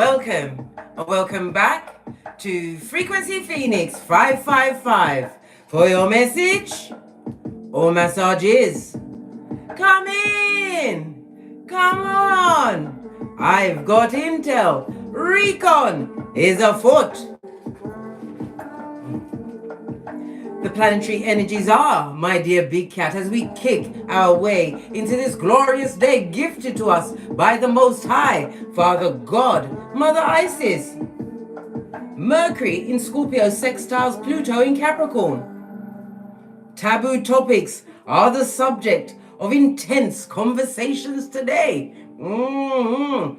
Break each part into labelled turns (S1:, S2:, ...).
S1: welcome back to Frequency Phoenix 555 for your message or massages. Come in, come on, I've got intel, recon is afoot. The planetary energies are, my dear big cat, as we kick our way into this glorious day gifted to us by the Most High, Father God, Mother Isis. Mercury in Scorpio sextiles Pluto in Capricorn. Taboo topics are the subject of intense conversations today. You're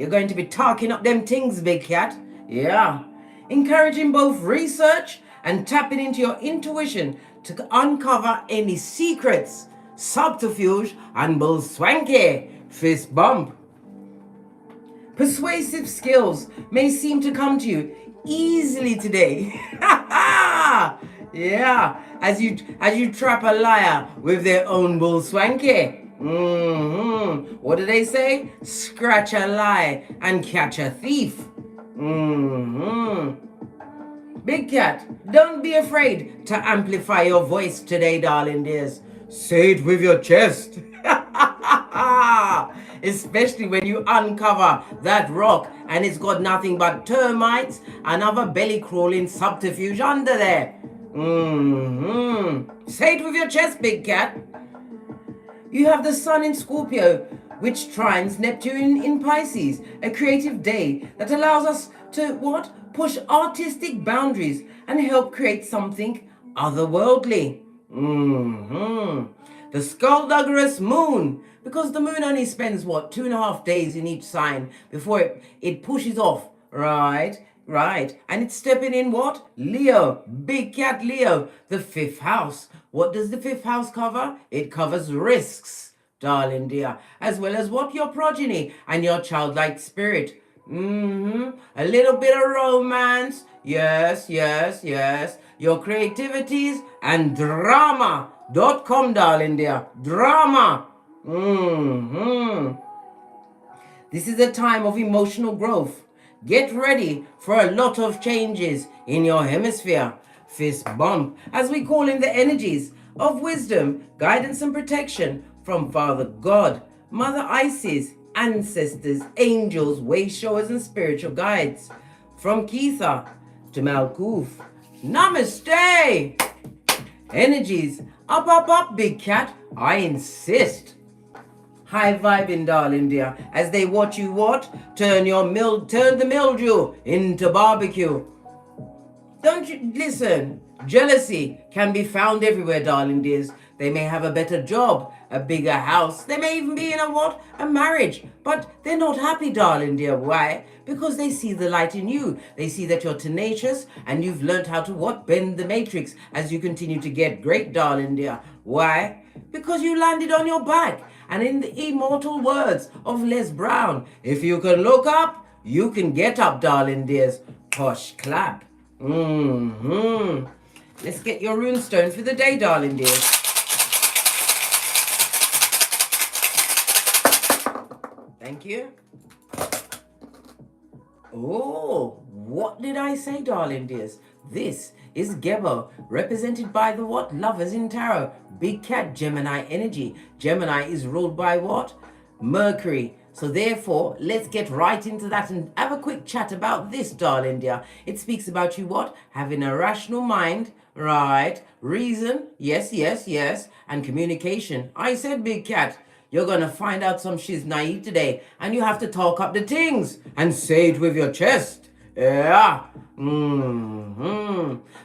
S1: going to be talking up them things, big cat. Yeah. Encouraging both research and tapping into your intuition to uncover any secrets, subterfuge, and bull swanky fist bump. Persuasive skills may seem to come to you easily today. Yeah, as you trap a liar with their own bull swanky. What do they say? Scratch a lie and catch a thief. Big cat, don't be afraid to amplify your voice today, darling dears. Say it with your chest. Especially when you uncover that rock and it's got nothing but termites and other belly crawling subterfuge under there. Say it with your chest, big cat. You have the sun in Scorpio, which trines Neptune in Pisces, a creative day that allows us to push artistic boundaries and help create something otherworldly. The skullduggerous moon, because the moon only spends 2.5 days in each sign before it pushes off, right, and it's stepping in Leo, big cat Leo, the 5th house. What does the 5th house cover? It covers risks, darling dear, as well as your progeny and your childlike spirit. A little bit of romance, yes, your creativities and drama.com, darling dear, drama. This is a time of emotional growth. Get ready for a lot of changes in your hemisphere. Fist bump, as we call in the energies of wisdom, guidance and protection from Father God, Mother Isis, ancestors, angels, way showers and spiritual guides. From Keitha to Malkuth. Namaste! Energies, up, big cat, I insist. High vibing, darling dear, as they watch you turn the mildew into barbecue. Don't you listen? Jealousy can be found everywhere, darling dears. They may have a better job, a bigger house. They may even be in a marriage. But they're not happy, darling dear. Why? Because they see the light in you. They see that you're tenacious and you've learned how to bend the matrix as you continue to get great, darling dear. Why? Because you landed on your back. And in the immortal words of Les Brown, if you can look up, you can get up, darling dears. Posh clap. Let's get your runestone for the day, darling dears. Thank you. Oh, what did I say, darling dears? This is Gebo, represented by the Lovers in Tarot. Big cat Gemini energy. Gemini is ruled by Mercury. So therefore, let's get right into that and have a quick chat about this, darling dear. It speaks about you having a rational mind, right? Reason, yes, and communication. I said, big cat, you're gonna find out some shiz naive today, and you have to talk up the things and say it with your chest. Yeah.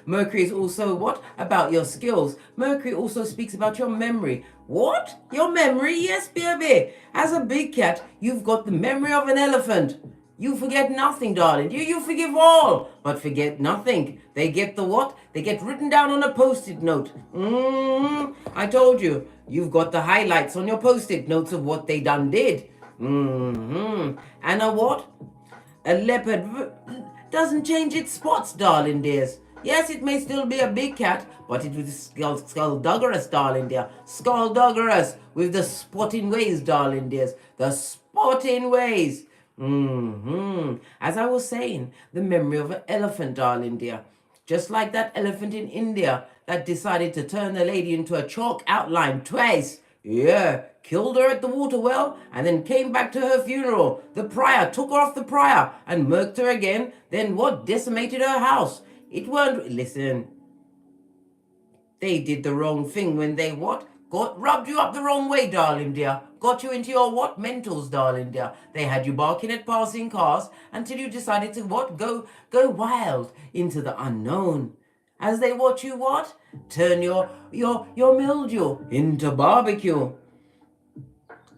S1: Mercury is also about your skills. Mercury also speaks about your memory. What? Your memory? Yes, baby. As a big cat, you've got the memory of an elephant. You forget nothing, darling. You forgive all, but forget nothing. They get They get written down on a post-it note. I told you, you've got the highlights on your post-it notes of what they done did. And a leopard doesn't change its spots, darling dears. Yes, it may still be a big cat, but it was skullduggerous, darling dear. Skullduggerous with the spotting ways, darling dears. The spotting ways. As I was saying, the memory of an elephant, darling dear. Just like that elephant in India that decided to turn the lady into a chalk outline twice. Yeah, killed her at the water well and then came back to her funeral. The prior took her off the prior and murked her again. Then what? Decimated her house. It weren't... Listen, they did the wrong thing when they what? Rubbed you up the wrong way, darling dear. Got you into your what? Mentals, darling dear. They had you barking at passing cars until you decided to what? Go wild into the unknown. As they watch you what? Turn your mildew into barbecue.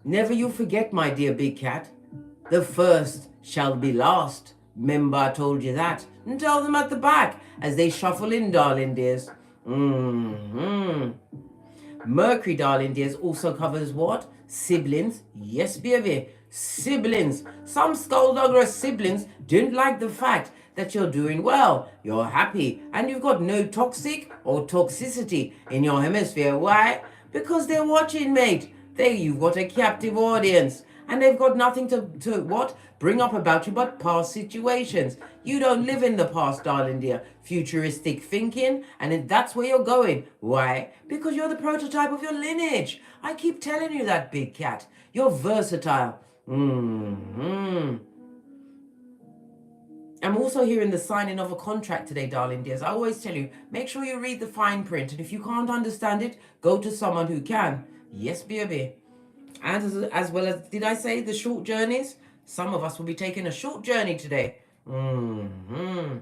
S1: Never you forget, my dear big cat. The first shall be last. Remember I told you that. And tell them at the back as they shuffle in, darling dears. Mercury, darling dears, also covers what? Siblings. Yes, baby. Siblings. Some skullduggerous siblings don't like the fact that you're doing well, you're happy, and you've got no toxic or toxicity in your hemisphere. Why? Because they're watching, mate. You've got a captive audience. And they've got nothing to what? Bring up about you but past situations. You don't live in the past, darling dear. Futuristic thinking, and that's where you're going. Why? Because you're the prototype of your lineage. I keep telling you that, big cat. You're versatile. I'm also hearing the signing of a contract today, darling dears. I always tell you, make sure you read the fine print. And if you can't understand it, go to someone who can. Yes, baby. And as well as, did I say the short journeys? Some of us will be taking a short journey today. Gebo,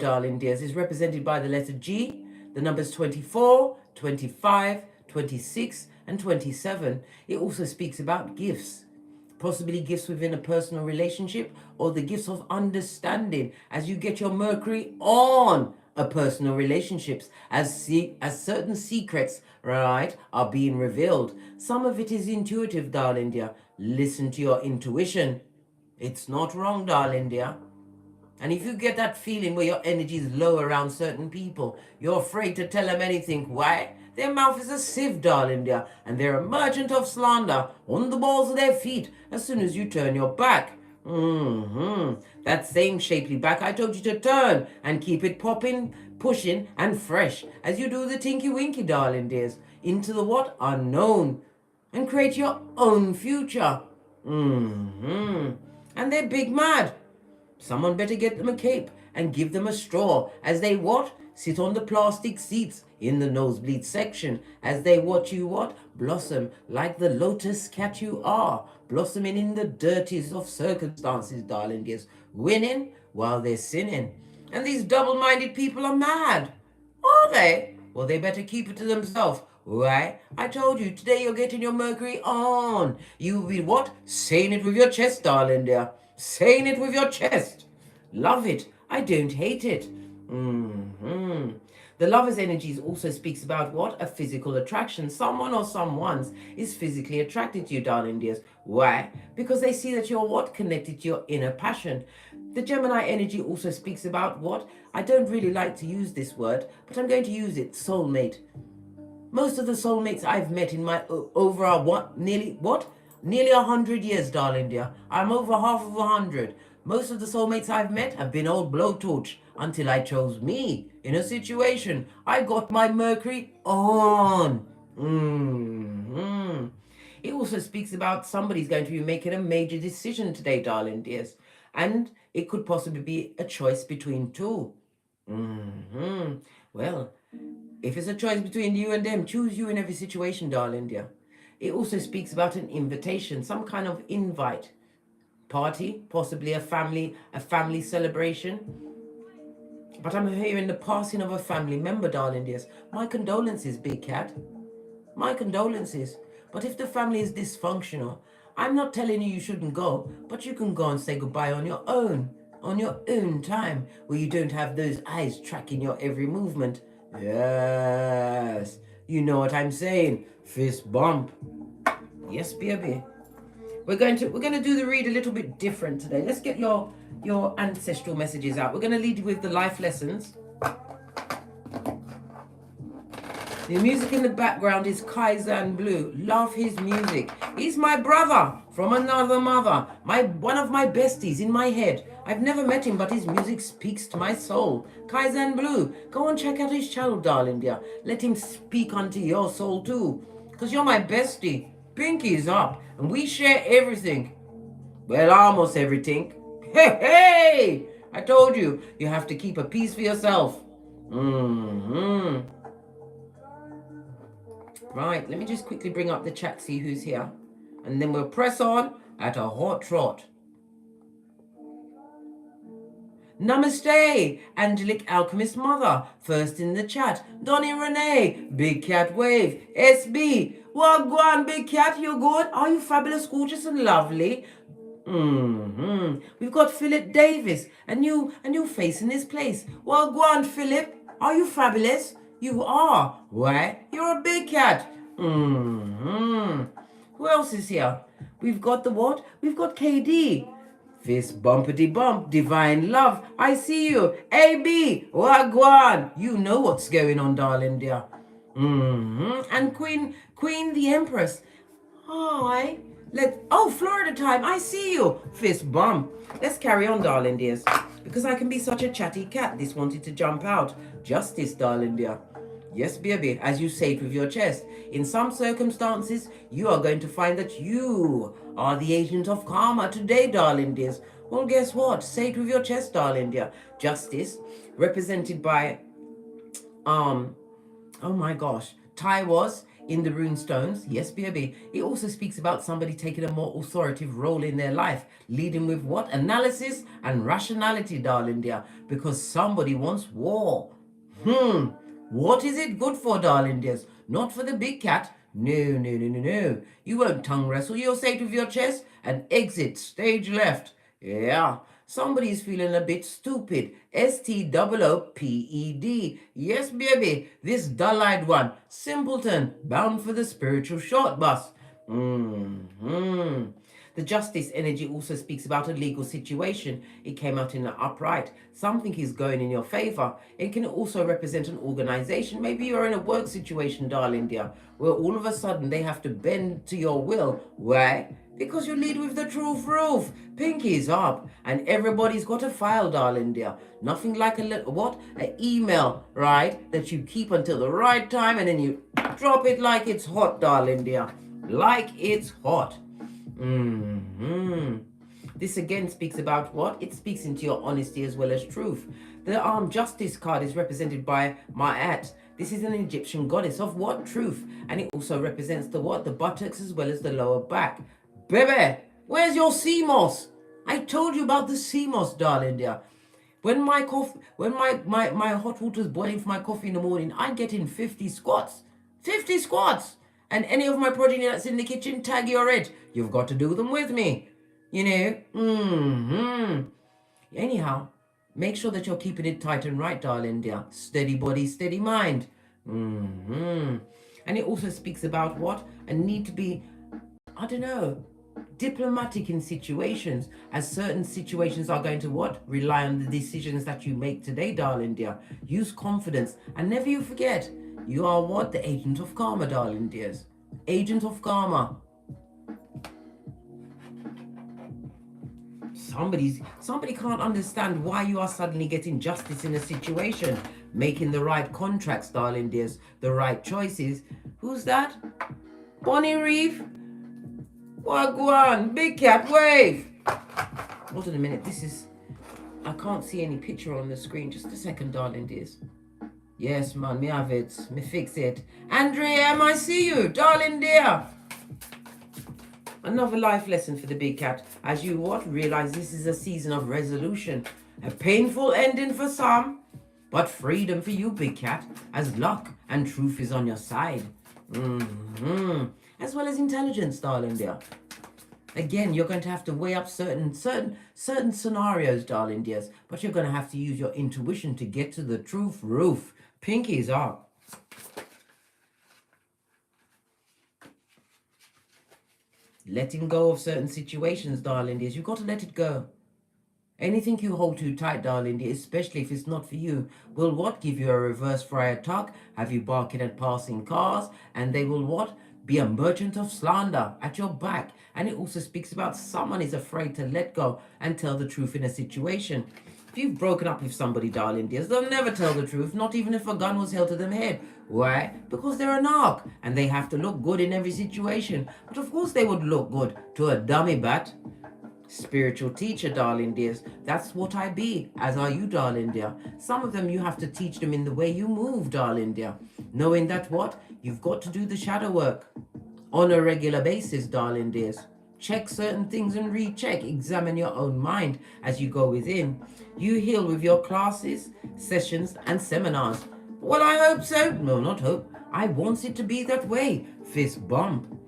S1: darling dears, is represented by the letter G, the numbers 24, 25, 26, and 27. It also speaks about gifts. Possibly gifts within a personal relationship or the gifts of understanding as you get your Mercury on a personal relationships as certain secrets, right, are being revealed. Some of it is intuitive, darling dear. Listen to your intuition. It's not wrong, darling dear. And if you get that feeling where your energy is low around certain people, you're afraid to tell them anything. Why? Their mouth is a sieve, darling dear, and they're a merchant of slander on the balls of their feet as soon as you turn your back. That same shapely back I told you to turn and keep it popping, pushing, and fresh as you do the tinky winky, darling dears, into the what? Unknown, and create your own future. And they're big mad. Someone better get them a cape and give them a straw as they what? Sit on the plastic seats in the nosebleed section as they watch you what? Blossom like the lotus cat you are, blossoming in the dirtiest of circumstances, darling dears, winning while they're sinning. And these double-minded people are mad. Are they? Well, they better keep it to themselves. Why? I told you, today you're getting your Mercury on. You will be what? Saying it with your chest, darling dear. Saying it with your chest. Love it. I don't hate it. The lover's energies also speaks about what? A physical attraction. Someone or someone's is physically attracted to you, darling dears. Why? Because they see that you're what? Connected to your inner passion. The Gemini energy also speaks about what? I don't really like to use this word, but I'm going to use it. Soulmate. Most of the soulmates I've met in my nearly 100 years, darling dear. I'm over half of 100. Most of the soulmates I've met have been old blowtorch until I chose me in a situation. I got my Mercury on. It also speaks about somebody's going to be making a major decision today, darling dears. And it could possibly be a choice between two. Well, if it's a choice between you and them, choose you in every situation, darling dear. It also speaks about an invitation, some kind of invite. Party, possibly a family celebration. But I'm hearing the passing of a family member, darling dears. My condolences, big cat. My condolences. But if the family is dysfunctional, I'm not telling you shouldn't go, but you can go and say goodbye on your own time, where you don't have those eyes tracking your every movement. Yes, you know what I'm saying. Fist bump. Yes, baby. We're going to do the read a little bit different today. Let's get your ancestral messages out. We're going to lead with the life lessons. The music in the background is Kaizen Blue. Love his music. He's my brother from another mother. One of my besties in my head. I've never met him, but his music speaks to my soul. Kaizen Blue. Go and check out his channel, darling dear. Let him speak unto your soul too. Because you're my bestie. Pinky's up. And we share everything. Well, almost everything. Hey, hey! I told you, you have to keep a piece for yourself. Right, let me just quickly bring up the chat, see who's here. And then we'll press on at a hot trot. Namaste, Angelic Alchemist Mother. First in the chat. Donnie Renee, Big Cat Wave. SB, Wagwan, Big Cat, you good? Are you fabulous, gorgeous and lovely? We've got Philip Davis, a new face in this place. Well, go on, Philip. Are you fabulous? You are. Why? You're a big cat. Who else is here? We've got the what? We've got KD. Fist bumpity bump, divine love. I see you. AB, Wagwan. You know what's going on, darling dear. And Queen the Empress. Hi. Florida time, I see you. Fist bump. Let's carry on, darling dears. Because I can be such a chatty cat. This wanted to jump out. Justice, darling dear. Yes, baby, as you say it with your chest. In some circumstances, you are going to find that you are the agent of karma today, darling dears. Well, guess what? Say it with your chest, darling dear. Justice, represented by, oh my gosh, Ty was in the Runestones. Yes, baby. It also speaks about somebody taking a more authoritative role in their life, leading with what? Analysis and rationality, darling dear, because somebody wants war. What is it good for, darling dears? Not for the big cat. No. You won't tongue wrestle. You'll say it with your chest and exit stage left. Yeah. Somebody's feeling a bit stupid. STOOPED. Yes, baby. This dull-eyed one. Simpleton. Bound for the spiritual short bus. The justice energy also speaks about a legal situation. It came out in the upright. Something is going in your favor. It can also represent an organization. Maybe you're in a work situation, darling dear, where all of a sudden they have to bend to your will. Why? Because you lead with the truth roof. Pinky's up. And everybody's got a file, darling dear. Nothing like an email, right? That you keep until the right time and then you drop it like it's hot, darling dear. Like it's hot. This again speaks about what? It speaks into your honesty as well as truth. The justice card is represented by Ma'at. This is an Egyptian goddess of what? Truth. And it also represents the what? The buttocks as well as the lower back. Baby, where's your sea moss? I told you about the sea moss, darling dear. When my hot water's boiling for my coffee in the morning, I get in 50 squats. 50 squats! And any of my progeny that's in the kitchen, tag your it. You've got to do them with me. You know? Anyhow, make sure that you're keeping it tight and right, darling dear. Steady body, steady mind. And it also speaks about what? A need to be, I don't know, diplomatic in situations, as certain situations are going to what? Rely on the decisions that you make today, darling dear. Use confidence. And never you forget, you are what? The agent of karma, darling dears. Agent of karma. Somebody can't understand why you are suddenly getting justice in a situation, making the right contracts, darling dears, the right choices. Who's that? Bonnie Reef? Wagwan, Big Cat Wave. Hold on a minute, I can't see any picture on the screen. Just a second, darling dears. Yes, man, me have it. Me fix it. Andrea, I see you, darling dear. Another life lesson for the big cat. As you what? Realize this is a season of resolution. A painful ending for some, but freedom for you, big cat, as luck and truth is on your side. As well as intelligence, darling dear. Again, you're going to have to weigh up certain scenarios, darling dears, but you're going to have to use your intuition to get to the truth roof. Pinky's up. Letting go of certain situations, darling dears. You've got to let it go. Anything you hold too tight, darling dear, especially if it's not for you, will what? Give you a reverse friar tuck, have you barking at passing cars, and they will what? Be a merchant of slander at your back. And it also speaks about someone is afraid to let go and tell the truth in a situation. If you've broken up with somebody, darling dears, they'll never tell the truth, not even if a gun was held to their head. Why? Because they're a narc, and they have to look good in every situation. But of course they would look good to a dummy bat. Spiritual teacher, darling dears. That's what I be, as are you, darling dear. Some of them you have to teach them in the way you move, darling dear. Knowing that what? You've got to do the shadow work on a regular basis, darling dears. Check certain things and recheck. Examine your own mind as you go within. You heal with your classes, sessions, and seminars. Well, I hope so. No, not hope. I want it to be that way. Fist bump.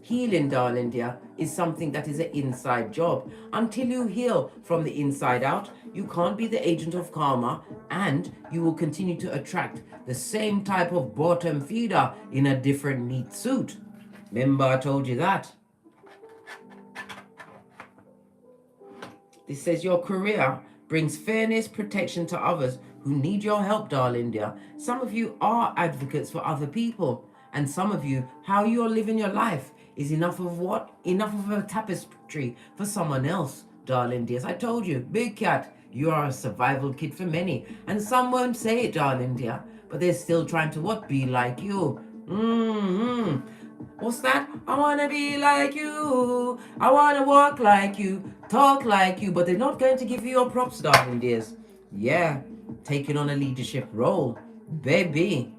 S1: Healing, darling dear, is something that is an inside job. Until you heal from the inside out, you can't be the agent of karma, and you will continue to attract the same type of bottom feeder in a different neat suit. Remember I told you that. This says your career brings fairness, protection to others who need your help, darling dear. Some of you are advocates for other people, and some of you, how you are living your life is enough of what? Enough of a tapestry for someone else, darling dears. I told you, big cat, you are a survival kit for many, and some won't say it, darling dear, but they're still trying to what? Be like you. What's that? I want to be like you. I want to walk like you, talk like you, but they're not going to give you your props, darling dears. Yeah, taking on a leadership role. Baby,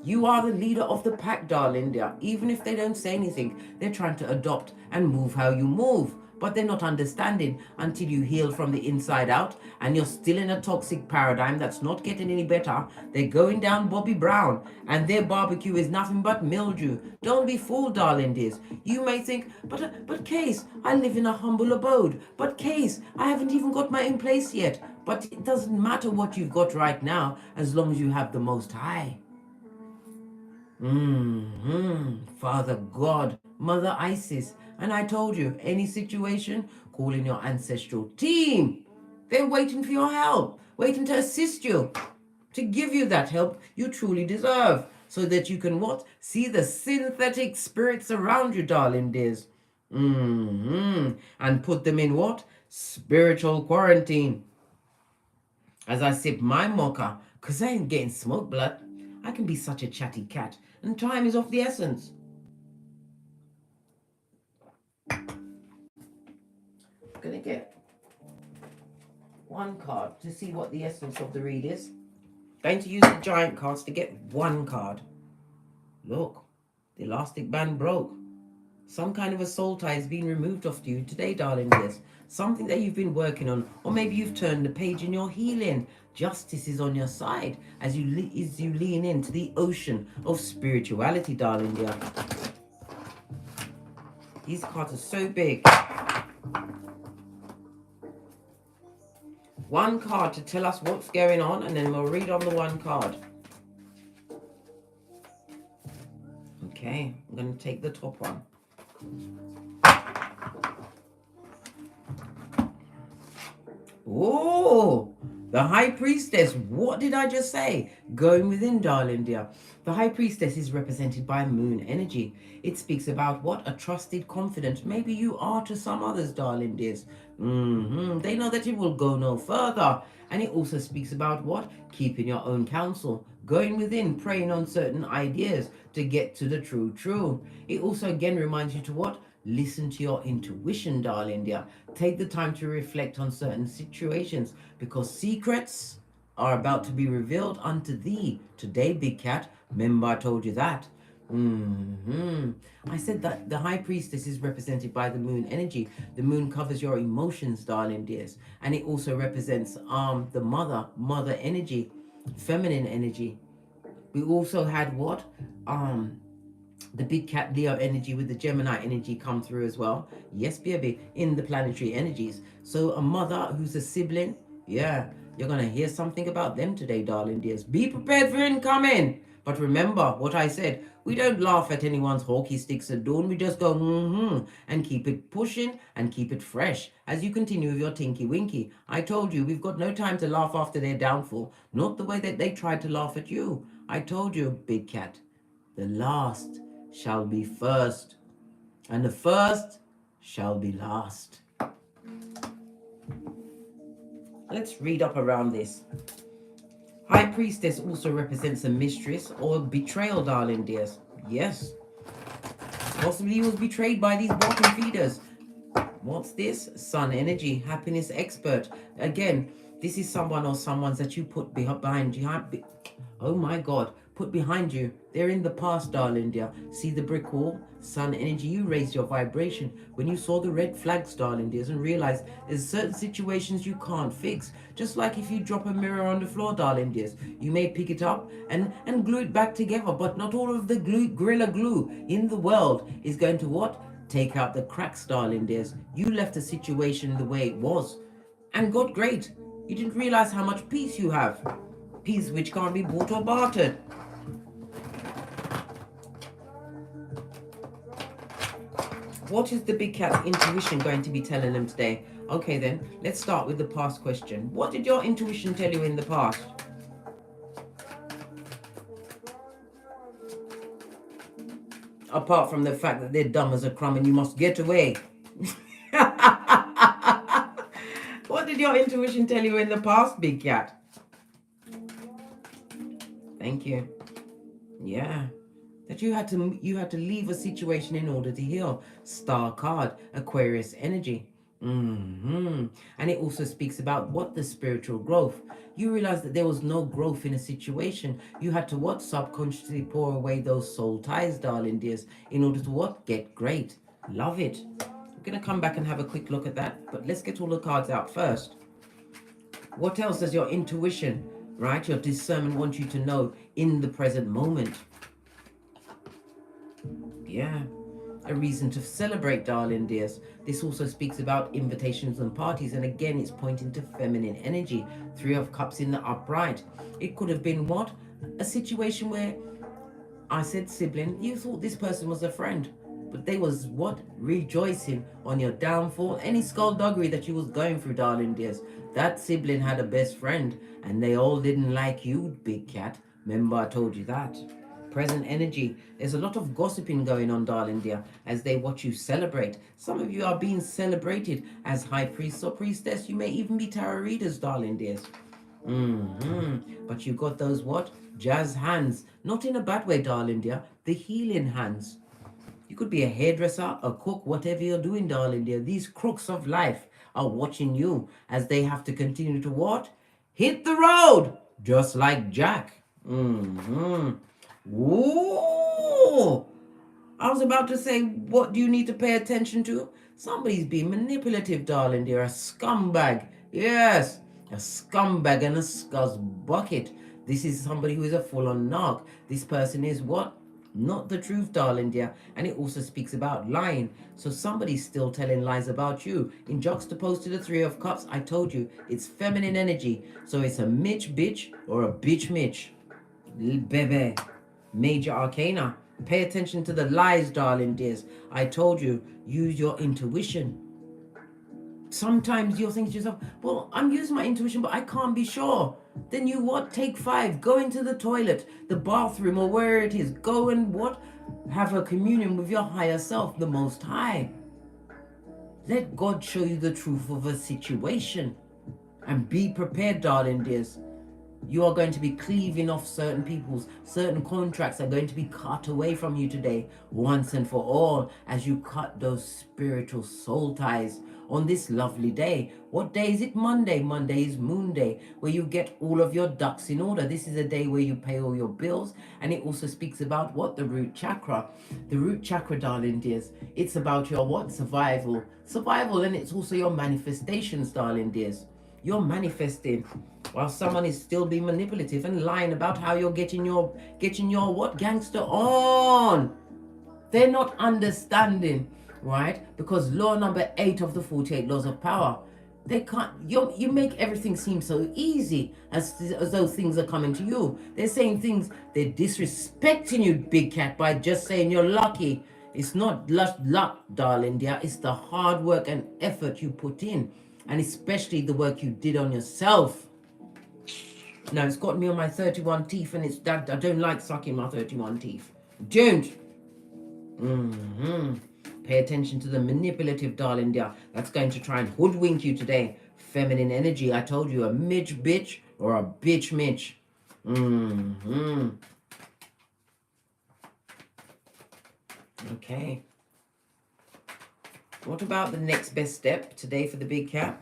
S1: you are the leader of the pack, darling dear. Even if they don't say anything, they're trying to adopt and move how you move. But they're not understanding until you heal from the inside out and you're still in a toxic paradigm that's not getting any better. They're going down Bobby Brown and their barbecue is nothing but mildew. Don't be fooled, darling dears. You may think, but Case, I live in a humble abode. But Case, I haven't even got my own place yet. But it doesn't matter what you've got right now as long as you have the Most High. Father God, Mother Isis. And I told you, any situation, call in your ancestral team. They're waiting for your help, waiting to assist you, to give you that help you truly deserve, so that you can what? See the synthetic spirits around you, darling dears. And put them in what? Spiritual quarantine. As I sip my mocha, because I ain't getting smoke blood. I can be such a chatty cat, and time is of the essence. I'm going to get one card to see what the essence of the read is. Going to use the giant cards to get one card. Look, the elastic band broke. Some kind of a soul tie has been removed off you today, darling dears. Something that you've been working on, or maybe you've turned the page in your healing. Justice is on your side as you lean into the ocean of spirituality, darling dear. These cards are so big. One card to tell us what's going on, and then we'll read on the one card. Okay, I'm going to take the top one. Oh, the High Priestess. What did I just say? Going within, darling dear. The High Priestess is represented by moon energy. It speaks about what? A trusted confidant. Maybe you are to some others, darling dears. They know that it will go no further. And it also speaks about what? Keeping your own counsel. Going within, praying on certain ideas to get to the true. It also again reminds you to what? Listen to your intuition, darling dear. Take the time to reflect on certain situations, because secrets are about to be revealed unto thee today, big cat. Remember I told you that. I said that the High Priestess is represented by the moon energy. The moon covers your emotions, darling dears, and it also represents the mother energy, feminine energy. We also had what? The big cat Leo energy with the Gemini energy come through as well. Yes, baby, in the planetary energies. So a mother who's a sibling, yeah, you're going to hear something about them today, darling dears. Be prepared for incoming. But remember what I said. We don't laugh at anyone's hockey sticks at dawn. We just go, and keep it pushing and keep it fresh as you continue with your tinky winky. I told you, we've got no time to laugh after their downfall. Not the way that they tried to laugh at you. I told you, big cat, the last shall be first, and the first shall be last. Let's read up around this. High Priestess also represents a mistress or betrayal, darling dears. Yes. Possibly he was betrayed by these bottom feeders. What's this? Sun energy, happiness expert. Again, this is someone or someone's that you put behind you. Oh my God. Put behind you. They're in the past, darling dear. See the brick wall? Sun energy, you raised your vibration when you saw the red flags, darling dears, and realized there's certain situations you can't fix. Just like if you drop a mirror on the floor, darling dears, you may pick it up and glue it back together, but not all of the Gorilla Glue in the world is going to what? Take out the cracks, darling dears. You left the situation the way it was and got great. You didn't realize how much peace you have. Peace which can't be bought or bartered. What is the big cat's intuition going to be telling them today? Okay then, let's start with the past question. What did your intuition tell you in the past? Apart from the fact that they're dumb as a crumb and you must get away. What did your intuition tell you in the past, big cat? Thank you. Yeah. That you had to leave a situation in order to heal. Star card, Aquarius energy. And it also speaks about what? The spiritual growth. You realize that there was no growth in a situation. You had to what? Subconsciously pour away those soul ties, darling dears, in order to what? Get great. Love it. I'm going to come back and have a quick look at that, but let's get all the cards out first. What else does your intuition, right, your discernment want you to know in the present moment? Yeah, a reason to celebrate, darling dears. This also speaks about invitations and parties, and again it's pointing to feminine energy. 3 of Cups in the upright. It could have been what? A situation where I said sibling, you thought this person was a friend, but they was what? Rejoicing on your downfall. Any skullduggery that you was going through, darling dears. That sibling had a best friend and they all didn't like you, big cat. Remember I told you that. Present energy. There's a lot of gossiping going on, darling dear, as they watch you celebrate. Some of you are being celebrated as high priest or priestess. You may even be tarot readers, darling dears. But you got those what? Jazz hands. Not in a bad way, darling dear. The healing hands. You could be a hairdresser, a cook, whatever you're doing, darling dear. These crooks of life are watching you as they have to continue to what? Hit the road, just like Jack. Ooh! I was about to say, what do you need to pay attention to? Somebody's being manipulative, darling dear. A scumbag. Yes, a scumbag and a scuzz bucket. This is somebody who is a full-on narc. This person is what? Not the truth, darling dear. And it also speaks about lying. So somebody's still telling lies about you. In juxtaposed to the 3 of Cups, I told you, it's feminine energy. So it's a Mitch bitch or a bitch Mitch. Bebe. Major arcana. Pay attention to the lies, darling dears. I told you, use your intuition. Sometimes you'll think to yourself, well, I'm using my intuition, but I can't be sure. Then you what? Take 5. Go into the toilet, the bathroom, or where it is. Go and what? Have a communion with your higher self, the Most High. Let God show you the truth of a situation. And be prepared, darling dears. You are going to be cleaving off certain certain contracts are going to be cut away from you today, once and for all, as you cut those spiritual soul ties on this lovely day. What day is it? Monday. Monday is Moon Day, where you get all of your ducks in order. This is a day where you pay all your bills, and it also speaks about what? The root chakra. The root chakra, darling dears. It's about your what? Survival. Survival, and it's also your manifestations, darling dears. You're manifesting while someone is still being manipulative and lying about how you're getting your what? Gangster on. They're not understanding, right? Because law number 8 of the 48 laws of power, They can't, you make everything seem so easy, as though things are coming to you. They're saying things, they're disrespecting you, big cat, by just saying you're lucky. It's not luck, darling dear. It's the hard work and effort you put in, and especially the work you did on yourself. Now, it's got me on my 31 teeth, and it's that I don't like sucking my 31 teeth. Don't. Pay attention to the manipulative, darling dear. That's going to try and hoodwink you today. Feminine energy. I told you, a midge bitch or a bitch mitch. Okay. What about the next best step today for the big cat?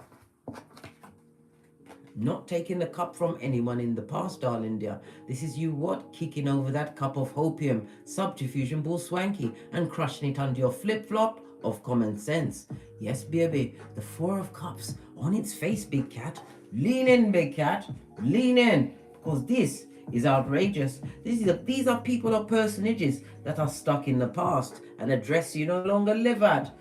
S1: Not taking the cup from anyone in the past, darling dear. This is you what? Kicking over that cup of hopium, subterfuge and bull swanky, and crushing it under your flip-flop of common sense. Yes, baby, the Four of Cups on its face, big cat. Lean in, big cat. Lean in, because this is outrageous. These are people or personages that are stuck in the past, and a dress you no longer live at.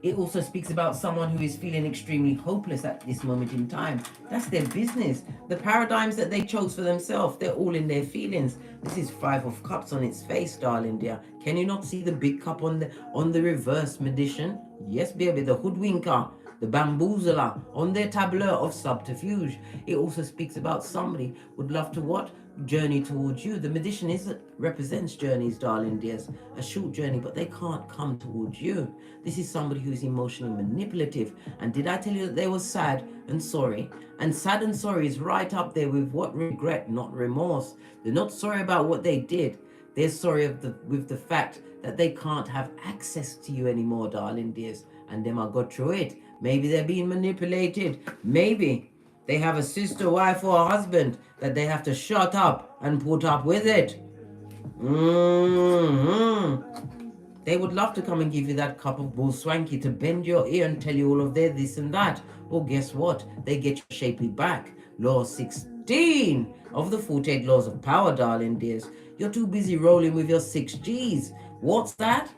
S1: It also speaks about someone who is feeling extremely hopeless at this moment in time. That's their business. The paradigms that they chose for themselves, they're all in their feelings. This is Five of Cups on its face, darling dear. Can you not see the big cup on the reverse magician? Yes, baby, the hoodwinker, the bamboozler on their tableau of subterfuge. It also speaks about somebody would love to what? Journey towards you. The magician represents journeys, darling dears. A short journey, but they can't come towards you. This is somebody who is emotionally manipulative. And did I tell you that they were sad and sorry? And sad and sorry is right up there with what? Regret, not remorse. They're not sorry about what they did. They're sorry with the fact that they can't have access to you anymore, darling dears. And them are got through it. Maybe they're being manipulated. Maybe they have a sister, wife, or a husband that they have to shut up and put up with it. They would love to come and give you that cup of bull swanky to bend your ear and tell you all of their this and that. Well, guess what? They get you shapely back. Law 16 of the 48 laws of power, darling dears. You're too busy rolling with your 6 G's. What's that?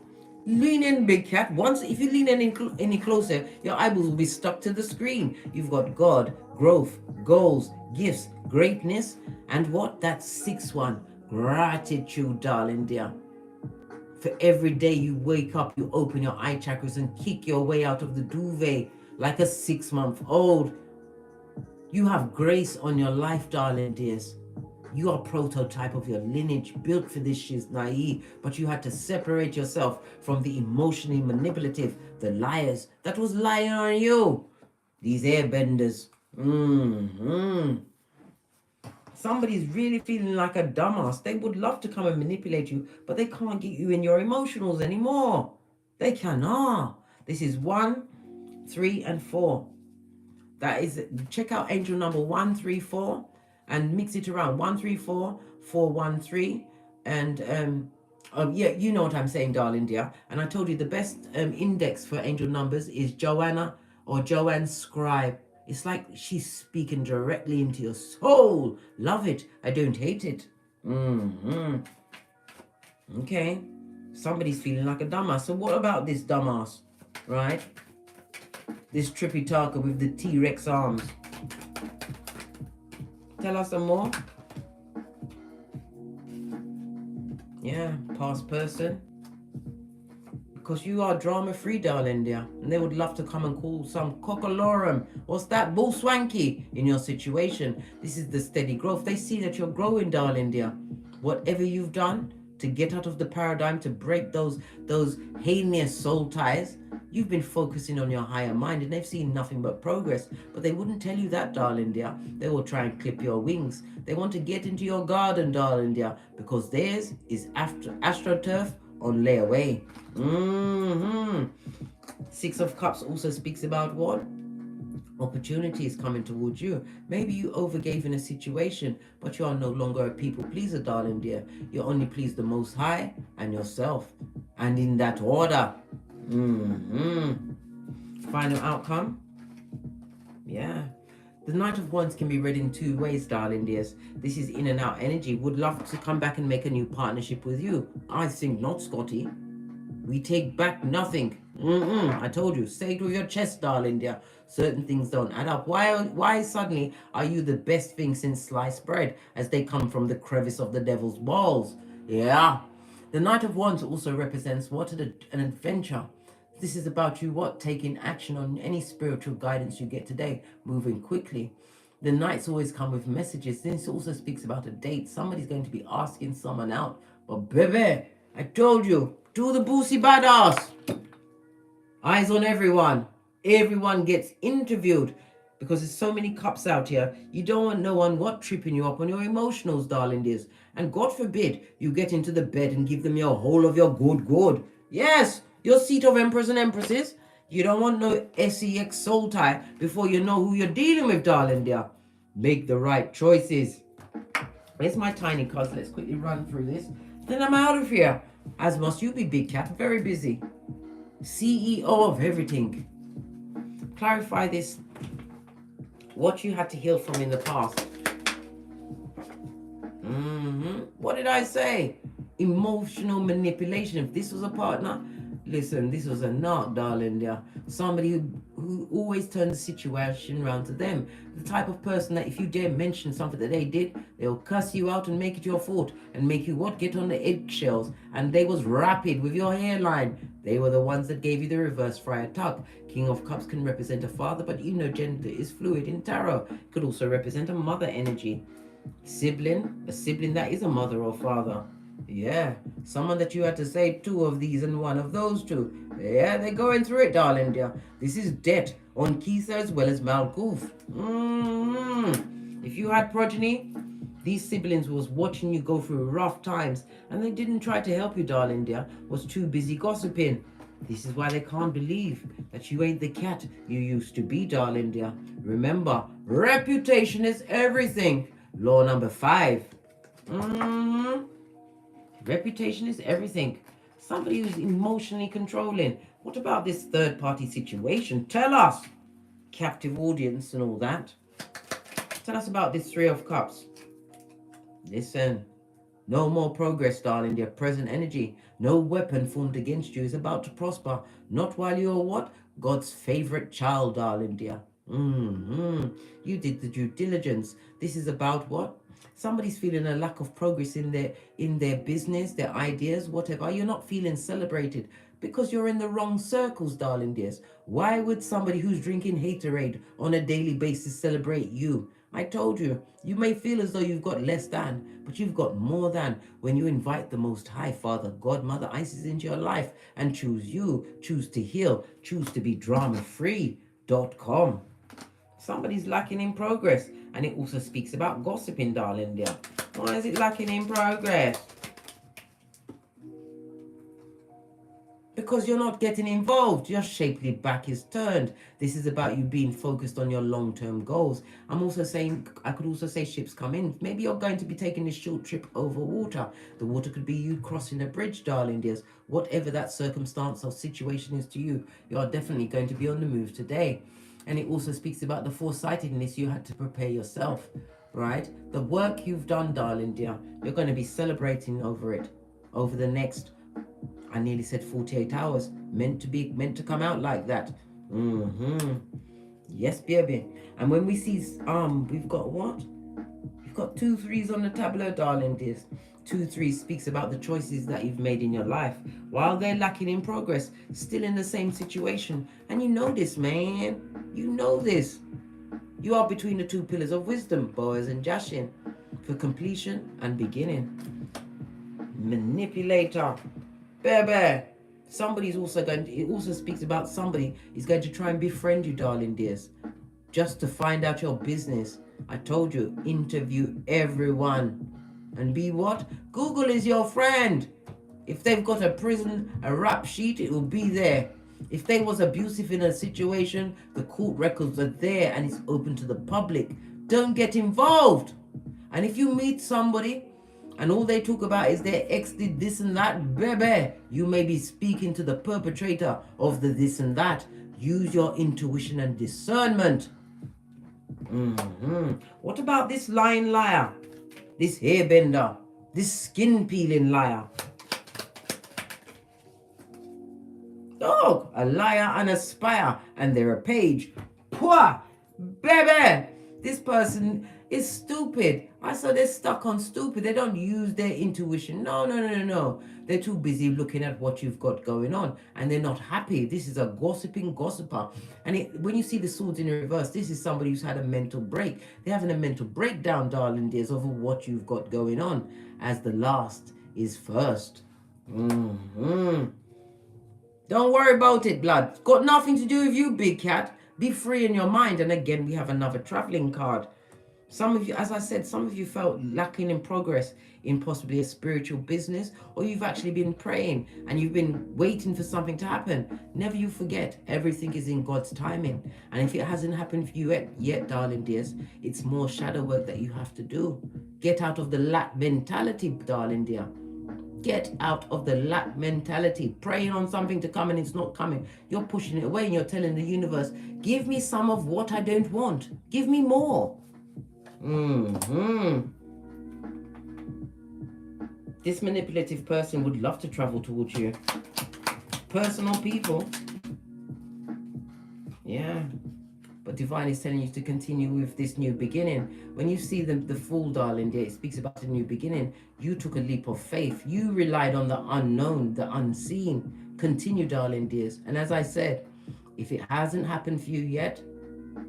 S1: Lean in, big cat. Once, if you lean in any closer, your eyeballs will be stuck to the screen. You've got God, growth, goals, gifts, greatness, and what? That 6th one, gratitude, darling dear. For every day you wake up, you open your eye chakras and kick your way out of the duvet like a 6-month-old. You have grace on your life, darling dears. You are a prototype of your lineage, built for this shit, naive, but you had to separate yourself from the emotionally manipulative, the liars that was lying on you. These airbenders. Somebody's really feeling like a dumbass. They would love to come and manipulate you, but they can't get you in your emotionals anymore. They cannot. This is 1, 3, and 4. That is, check out angel number 134. And mix it around 134, 413, and yeah, you know what I'm saying, darling dear. And I told you the best index for angel numbers is Joanna or Joanne Scribe. It's like she's speaking directly into your soul. Love it. I don't hate it. Okay. Somebody's feeling like a dumbass. So what about this dumbass, right? This trippy talker with the T-Rex arms. Tell us some more. Yeah, past person. Because you are drama-free, darling dear. And they would love to come and call some cockalorum. What's that? Bull swanky in your situation. This is the steady growth. They see that you're growing, darling dear. Whatever you've done to get out of the paradigm, to break those heinous soul ties, you've been focusing on your higher mind, and they've seen nothing but progress. But they wouldn't tell you that, darling dear. They will try and clip your wings. They want to get into your garden, darling dear, because theirs is AstroTurf on layaway. 6 of Cups also speaks about what? Opportunities coming towards you. Maybe you overgave in a situation, but you are no longer a people pleaser, darling dear. You only please the Most High and yourself, and in that order. Final outcome. Yeah. The Knight of Wands can be read in 2 ways, darling dears. This is in and out energy. Would love to come back and make a new partnership with you. I think not, Scotty. We take back nothing. I told you, say it with your chest, darling dear. Certain things don't add up. Why suddenly are you the best thing since sliced bread as they come from the crevice of the devil's balls? Yeah. The Knight of Wands also represents what an adventure. This is about you what taking action on any spiritual guidance you get today, moving quickly. The Knights always come with messages. This also speaks about a date. Somebody's going to be asking someone out. But baby, I told you, do the boosie badass. Eyes on everyone. Everyone gets interviewed because there's so many cups out here. You don't want no one what tripping you up on your emotionals, darling dears. And God forbid you get into the bed and give them your whole of your good. Yes, your seat of emperors and empresses. You don't want no sex soul tie before you know who you're dealing with, darling dear. Make the right choices. Where's my tiny cuz? Let's quickly run through this. Then I'm out of here. As must you be, big cat. Very busy. CEO of everything. Clarify this. What you had to heal from in the past. What did I say? Emotional manipulation. If this was a partner, listen, this was a narc, darling. Yeah. Somebody who always turned the situation around to them. The type of person that if you dare mention something that they did, they'll cuss you out and make it your fault and make you what? Get on the eggshells. And they was rapid with your hairline. They were the ones that gave you the reverse friar tuck. King of Cups can represent a father, but you know gender is fluid in tarot. Could also represent a mother energy. Sibling, a sibling that is a mother or father. Yeah, someone that you had to say two of these and one of those two. Yeah, they're going through it, darling dear. This is debt on Keitha as well as Malkuth. If you had progeny, these siblings was watching you go through rough times and they didn't try to help you, darling dear. Was too busy gossiping. This is why they can't believe that you ain't the cat you used to be, darling dear. Remember, reputation is everything. Law number 5. Reputation is everything. Somebody who's emotionally controlling. What about this third party situation? Tell us. Captive audience and all that. Tell us about this 3 of Cups. Listen. No more progress, darling. Their present energy. No weapon formed against you is about to prosper. Not while you're what? God's favorite child, darling dear. You did the due diligence. This is about what? Somebody's feeling a lack of progress in their business, their ideas, whatever. You're not feeling celebrated because you're in the wrong circles, darling dears. Why would somebody who's drinking haterade on a daily basis celebrate you? I told you, you may feel as though you've got less than, but you've got more than when you invite the Most High Father, God, Mother, Isis into your life and choose you, choose to heal, choose to be drama-free.com. Somebody's lacking in progress. And it also speaks about gossiping, darling dear. Why is it lacking in progress? Because you're not getting involved. Your shapely back is turned. This is about you being focused on your long-term goals. I could also say ships come in. Maybe you're going to be taking a short trip over water. The water could be you crossing a bridge, darling dears. Whatever that circumstance or situation is to you, you are definitely going to be on the move today. And it also speaks about the foresightedness you had to prepare yourself, right? The work you've done, darling dear, you're going to be celebrating over it over the next, I nearly said 48 hours. Meant to come out like that. Yes, baby. And when we see, we've got what? We've got 2 3s on the tableau, darling dears. 2 3 speaks about the choices that you've made in your life. While they're lacking in progress, still in the same situation. And you know this, man. You know this. You are between the 2 pillars of wisdom, Boaz and Jashin, for completion and beginning. Manipulator. Baby. Somebody's also it also speaks about somebody is going to try and befriend you, darling dears. Just to find out your business. I told you, interview everyone. And be what? Google is your friend. If they've got a rap sheet, it will be there. If they was abusive in a situation, the court records are there and it's open to the public. Don't get involved. And if you meet somebody and all they talk about is their ex did this and that, baby, you may be speaking to the perpetrator of the this and that. Use your intuition and discernment. What about this lying liar? This hairbender? This skin peeling liar? Dog, a liar and a spy, and they're a page. Pwah! Baby! This person is stupid. I saw they're stuck on stupid. They don't use their intuition. No. They're too busy looking at what you've got going on, and they're not happy. This is a gossiping gossiper. And when you see the swords in reverse, this is somebody who's had a mental break. They're having a mental breakdown, darling dears, over what you've got going on, as the last is first. Don't worry about it, blood. Got nothing to do with you, big cat. Be free in your mind. And again, we have another traveling card. Some of you, as I said, some of you felt lacking in progress in possibly a spiritual business, or you've actually been praying and you've been waiting for something to happen. Never you forget, everything is in God's timing. And if it hasn't happened for you yet, darling dears, it's more shadow work that you have to do. Get out of the lack mentality, darling dear. Get out of the lack mentality. Praying on something to come and it's not coming. You're pushing it away and you're telling the universe, give me some of what I don't want. Give me more. This manipulative person would love to travel towards you. Personal people. Yeah. But divine is telling you to continue with this new beginning. When you see the fool, darling dear, it speaks about a new beginning. You took a leap of faith. You relied on the unknown, the unseen. Continue, darling dears. And as I said, if it hasn't happened for you yet,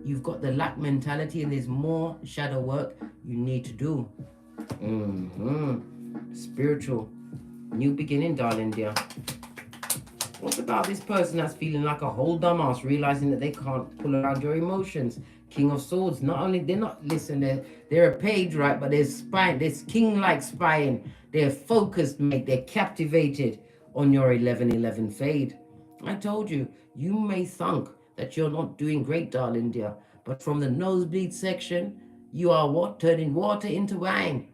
S1: you've got the lack mentality and there's more shadow work you need to do. Spiritual. New beginning, darling dear. What about this person that's feeling like a whole dumbass, realizing that they can't pull around your emotions? King of Swords. Not only, they're a page, right? But there's spying. There's king-like spying. They're focused, mate. They're captivated on your 11-11 fade. I told you, you may think that you're not doing great, darling dear. But from the nosebleed section, you are what? Turning water into wine.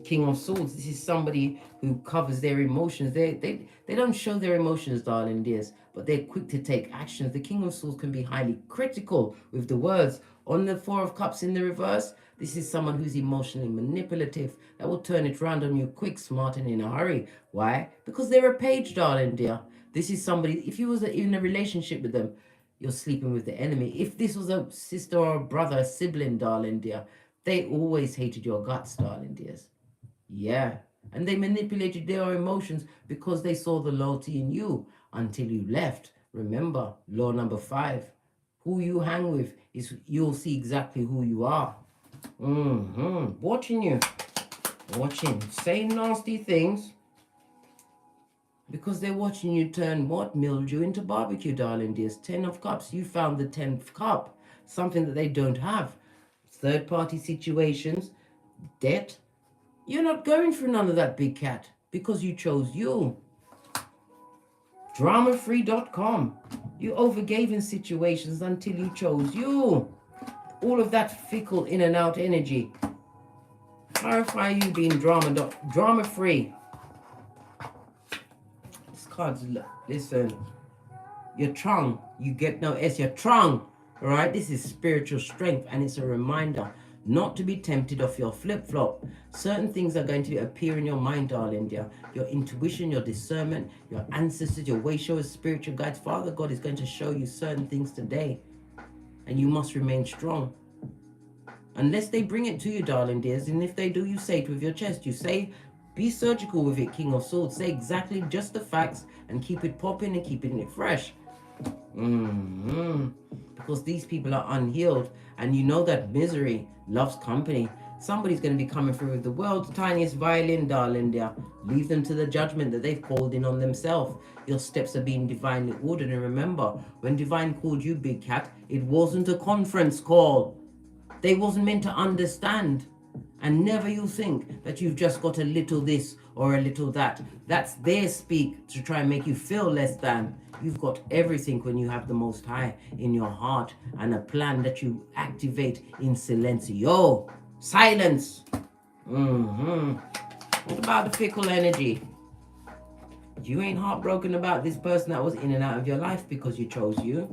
S1: King of Swords. This is somebody who covers their emotions. They don't show their emotions, darling dears, but they're quick to take actions. The King of Swords can be highly critical with the words. On the Four of Cups in the reverse, this is someone who's emotionally manipulative, that will turn it around on you quick, smart, and in a hurry. Why? Because they're a page, darling dear. This is somebody, if you was in a relationship with them, you're sleeping with the enemy. If this was a sister or a brother, a sibling, darling dear, they always hated your guts, darling dears. Yeah, and they manipulated their emotions because they saw the loyalty in you until you left. Remember, law number 5. Who you hang with, you'll see exactly who you are. Watching you. Watching. Saying nasty things. Because they're watching you turn what? Mildew into barbecue, darling dears. 10 of Cups. You found the 10th cup. Something that they don't have. Third-party situations. Debt. You're not going through none of that, big cat, because you chose you. Dramafree.com. You overgave in situations until you chose you. All of that fickle in and out energy. Clarify you being drama-free. This card's, listen, your tongue, you get no S, your tongue, all right? This is spiritual strength, and it's a reminder not to be tempted off your flip-flop. Certain things are going to appear in your mind, darling dear. Your intuition, your discernment, your ancestors, your way showers, spiritual guides. Father God is going to show you certain things today. And you must remain strong. Unless they bring it to you, darling dears. And if they do, you say it with your chest. You say, be surgical with it, King of Swords. Say exactly just the facts and keep it popping and keeping it fresh. Because these people are unhealed, and you know that misery loves company. Somebody's going to be coming through with the world's tiniest violin, darling dear. Leave them to the judgment that they've called in on themselves. Your steps are being divinely ordered. And remember, when divine called you, big cat, it wasn't a conference call. They wasn't meant to understand. And never you think that you've just got a little this or a little that. That's their speak to try and make you feel less than. You've got everything when you have the Most High in your heart, and a plan that you activate in silencio. Silence. What about the fickle energy? You ain't heartbroken about this person that was in and out of your life because you chose you.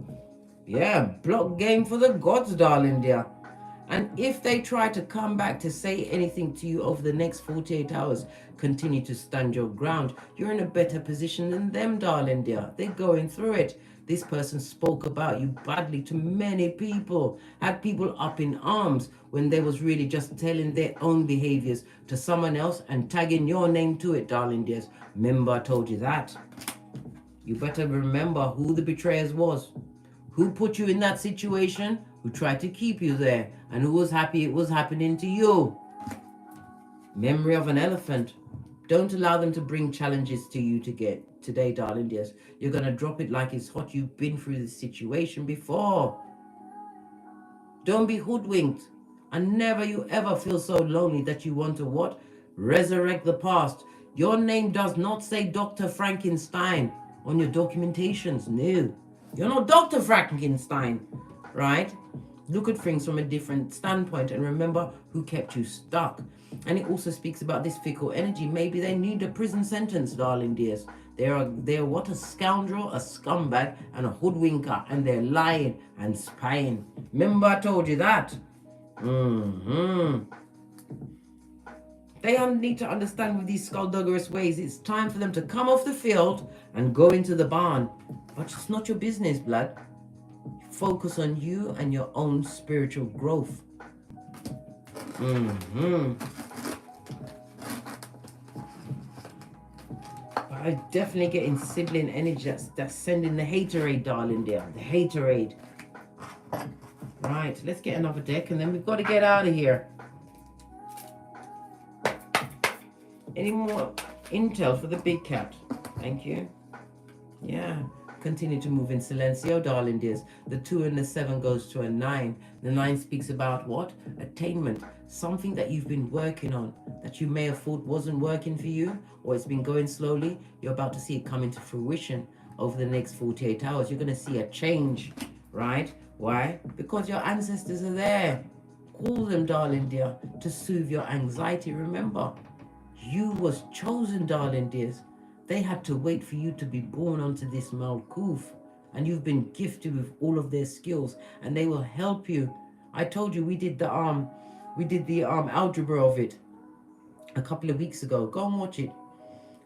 S1: Yeah, block game for the gods, darling dear. And if they try to come back to say anything to you over the next 48 hours, continue to stand your ground. You're in a better position than them, darling dear. They're going through it. This person spoke about you badly to many people, had people up in arms when they was really just telling their own behaviors to someone else and tagging your name to it, darling dears. Remember I told you that. You better remember who the betrayers was, who put you in that situation, who tried to keep you there, and who was happy it was happening to you. Memory of an elephant. Don't allow them to bring challenges to you to get today, darling dears. You're going to drop it like it's hot. You've been through this situation before. Don't be hoodwinked. And never you ever feel so lonely that you want to what? Resurrect the past. Your name does not say Dr. Frankenstein on your documentations. No. You're not Dr. Frankenstein, right? Look at things from a different standpoint and remember who kept you stuck. And it also speaks about this fickle energy. Maybe they need a prison sentence, darling dears. They're what? A scoundrel, a scumbag, and a hoodwinker, and they're lying and spying. Remember I told you that? They need to understand with these skullduggerous ways, it's time for them to come off the field and go into the barn. But it's not your business, blood. Focus on you and your own spiritual growth. I definitely getting sibling energy that's sending the haterade, darling dear. The haterade. Right, let's get another deck and then we've got to get out of here. Any more intel for the big cat? Thank you. Yeah. Continue to move in silencio, darling dears. The 2 and the 7 goes to a 9. The 9 speaks about what? Attainment. Something that you've been working on that you may have thought wasn't working for you, or it's been going slowly. You're about to see it come into fruition over the next 48 hours. You're going to see a change, right? Why? Because your ancestors are there. Call them, darling dear, to soothe your anxiety. Remember, you was chosen, darling dears. They had to wait for you to be born onto this Malkuth, and you've been gifted with all of their skills, and they will help you. I told you we did the algebra of it a couple of weeks ago. Go and watch it,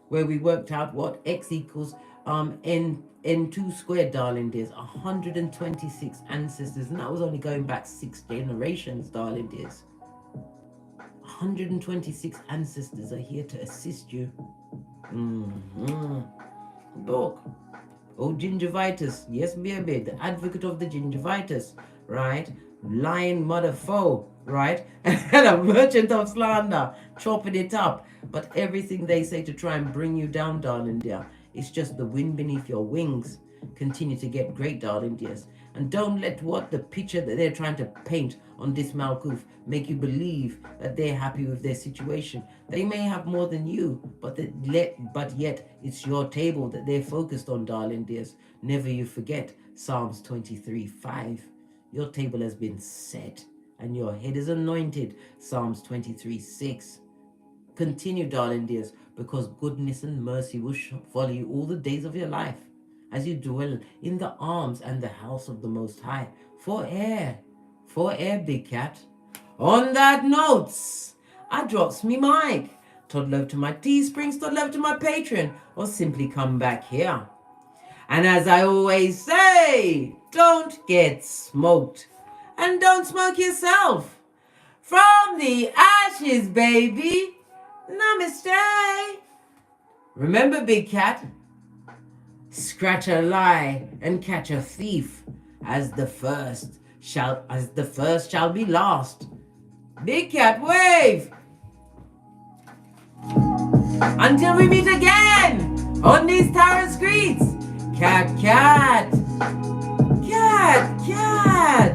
S1: where we worked out what x equals n2 squared, darling dears. 126 ancestors, and that was only going back 6 generations, darling dears. 126 ancestors are here to assist you. Look, oh, gingivitis, yes baby, the advocate of the gingivitis, right? Lion mother foe, right? And a merchant of slander, chopping it up. But everything they say to try and bring you down, darling dear, it's just the wind beneath your wings. Continue to get great, darling dears. And don't let what the picture that they're trying to paint on this Malkuth make you believe that they're happy with their situation. They may have more than you, but yet it's your table that they're focused on, darling dears. Never you forget Psalms 23:5. Your table has been set and your head is anointed. Psalms 23:6. Continue, darling dears, because goodness and mercy will follow you all the days of your life, as you dwell in the arms and the house of the Most High. For air, big cat. On that notes, I drops me mic. Toddle over to my Teesprings, toddle over to my Patreon, or simply come back here. And as I always say, don't get smoked. And don't smoke yourself. From the ashes, baby. Namaste. Remember, big cat, scratch a lie and catch a thief, as the first shall be last. Big cat, wave. Until we meet again on these tarot streets. Cat, cat, cat, cat.